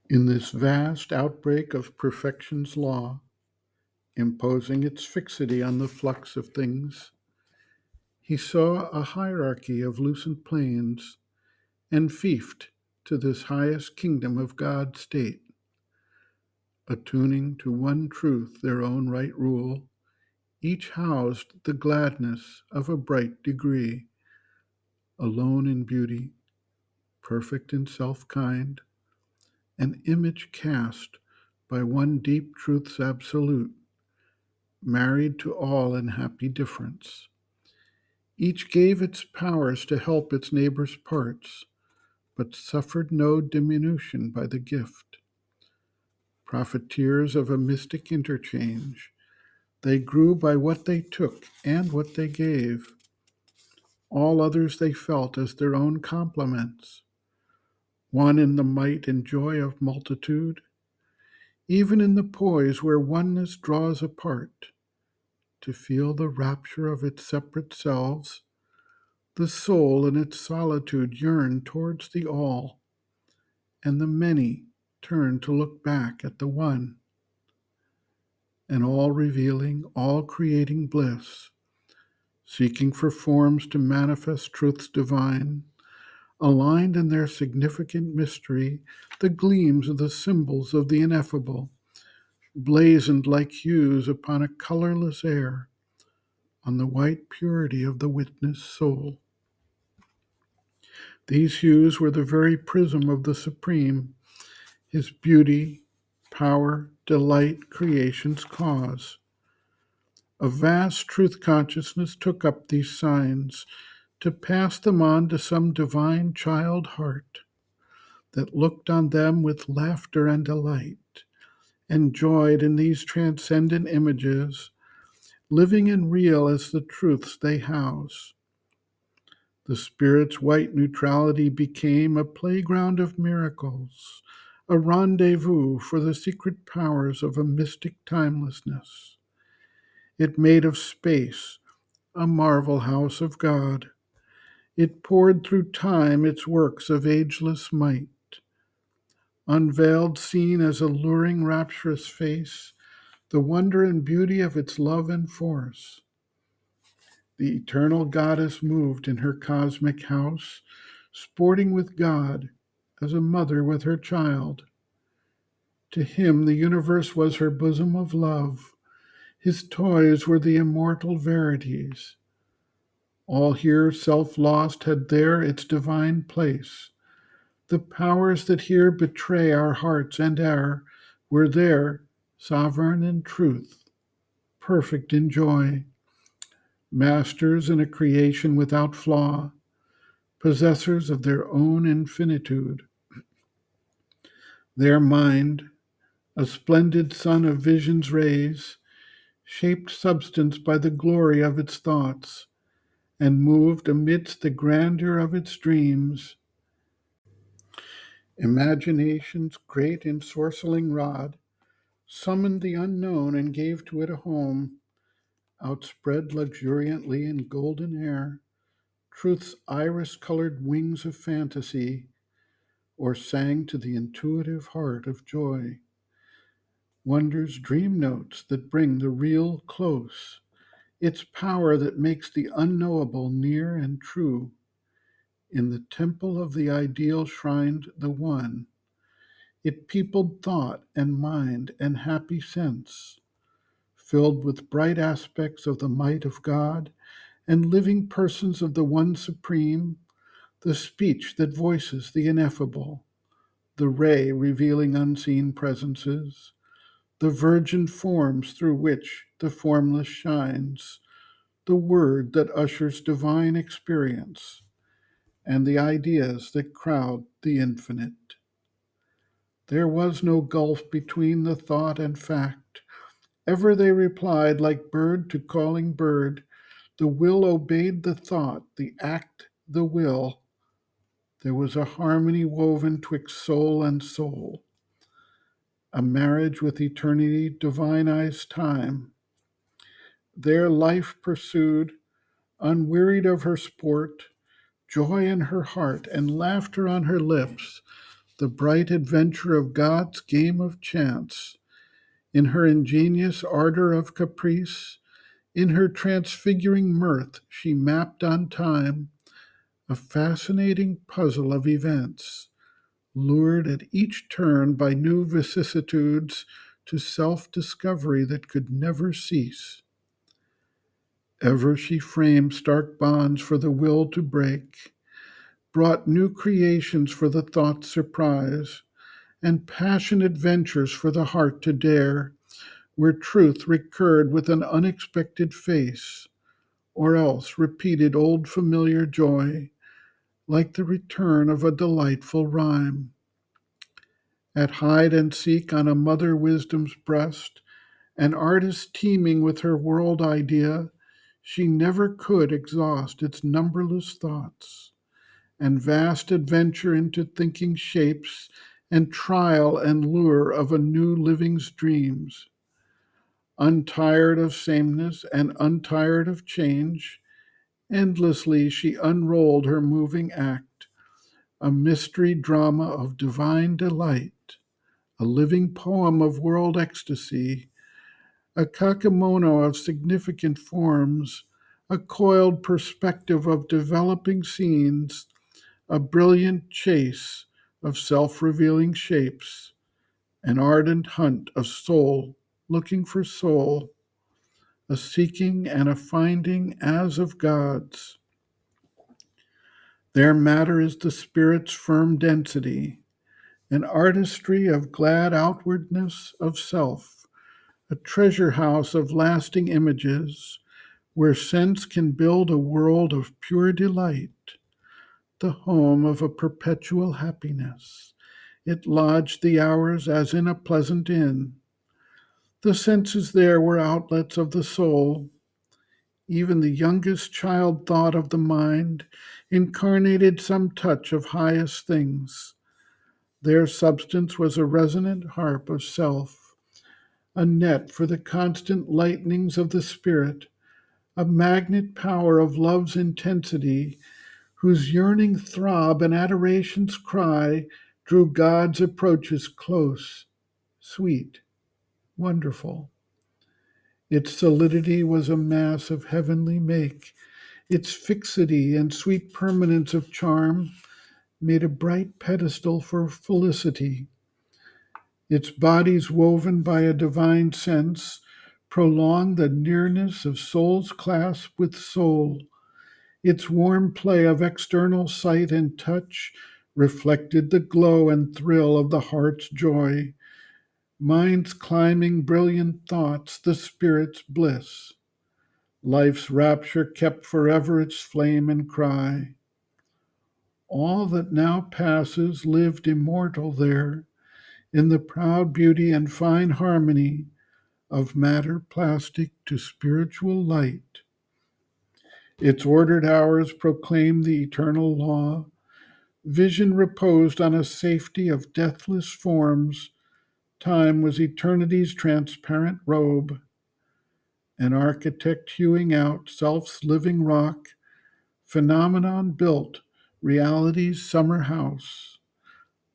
In this vast outbreak of perfection's law, imposing its fixity on the flux of things, he saw a hierarchy of lucent planes and fiefed to this highest kingdom of God's state, attuning to one truth their own right rule, each housed the gladness of a bright degree, alone in beauty, perfect in self-kind, an image cast by one deep truth's absolute, married to all in happy difference. Each gave its powers to help its neighbor's parts, but suffered no diminution by the gift. Profiteers of a mystic interchange, they grew by what they took and what they gave. All others they felt as their own complements, one in the might and joy of multitude, even in the poise where oneness draws apart, to feel the rapture of its separate selves, the soul in its solitude yearn towards the all, and the many turn to look back at the one, and all revealing, all creating bliss, seeking for forms to manifest truths divine, aligned in their significant mystery, the gleams of the symbols of the ineffable, blazoned like hues upon a colorless air, on the white purity of the witness soul. These hues were the very prism of the Supreme, his beauty, power, delight, creation's cause. A vast truth consciousness took up these signs to pass them on to some divine child heart that looked on them with laughter and delight, and joyed in these transcendent images, living and real as the truths they house. The Spirit's white neutrality became a playground of miracles, a rendezvous for the secret powers of a mystic timelessness. It made of space a marvel house of God. It poured through time its works of ageless might. Unveiled, seen as a luring, rapturous face, the wonder and beauty of its love and force. The eternal goddess moved in her cosmic house, sporting with God as a mother with her child. To him, the universe was her bosom of love. His toys were the immortal verities. All here self lost had there its divine place. The powers that here betray our hearts and err were there, sovereign in truth, perfect in joy, masters in a creation without flaw, possessors of their own infinitude. Their mind, a splendid sun of vision's rays, shaped substance by the glory of its thoughts, and moved amidst the grandeur of its dreams. Imagination's great ensorceling rod summoned the unknown and gave to it a home, outspread luxuriantly in golden air, truth's iris-colored wings of fantasy, or sang to the intuitive heart of joy. Wonder's dream notes that bring the real close, its power that makes the unknowable near and true. In the temple of the ideal shrined the One. It peopled thought and mind and happy sense, filled with bright aspects of the might of God and living persons of the One Supreme, the speech that voices the ineffable, the ray revealing unseen presences, the virgin forms through which the formless shines, the word that ushers divine experience, and the ideas that crowd the infinite. There was no gulf between the thought and fact. Ever they replied like bird to calling bird. The will obeyed the thought, the act the will. There was a harmony woven twixt soul and soul, a marriage with eternity divinized time. There life pursued, unwearied of her sport, joy in her heart and laughter on her lips, the bright adventure of God's game of chance. In her ingenious ardor of caprice, in her transfiguring mirth, she mapped on time a fascinating puzzle of events, lured at each turn by new vicissitudes to self discovery that could never cease. Ever she framed stark bonds for the will to break, brought new creations for the thought's surprise, and passionate ventures for the heart to dare, where truth recurred with an unexpected face, or else repeated old familiar joy, like the return of a delightful rhyme. At hide and seek on a mother wisdom's breast, an artist teeming with her world idea, she never could exhaust its numberless thoughts, and vast adventure into thinking shapes, and trial and lure of a new living's dreams. Untired of sameness and untired of change, endlessly she unrolled her moving act, a mystery drama of divine delight, a living poem of world ecstasy, a kakemono of significant forms, a coiled perspective of developing scenes, a brilliant chase of self revealing shapes, an ardent hunt of soul looking for soul, a seeking and a finding as of God's. Their matter is the spirit's firm density, an artistry of glad outwardness of self, a treasure house of lasting images, where sense can build a world of pure delight, the home of a perpetual happiness. It lodged the hours as in a pleasant inn. The senses there were outlets of the soul. Even the youngest child thought of the mind incarnated some touch of highest things. Their substance was a resonant harp of self, a net for the constant lightnings of the spirit, a magnet power of love's intensity, whose yearning throb and adoration's cry drew God's approaches close, sweet, wonderful. Its solidity was a mass of heavenly make. Its fixity and sweet permanence of charm made a bright pedestal for felicity. Its bodies woven by a divine sense prolonged the nearness of soul's clasp with soul. Its warm play of external sight and touch reflected the glow and thrill of the heart's joy, mind's climbing brilliant thoughts, the spirit's bliss. Life's rapture kept forever its flame and cry. All that now passes lived immortal there, in the proud beauty and fine harmony of matter plastic to spiritual light. Its ordered hours proclaimed the eternal law. Vision reposed on a safety of deathless forms. Time was eternity's transparent robe. An architect hewing out self's living rock, phenomenon built reality's summer house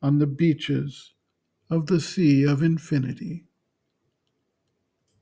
on the beaches of the sea of infinity.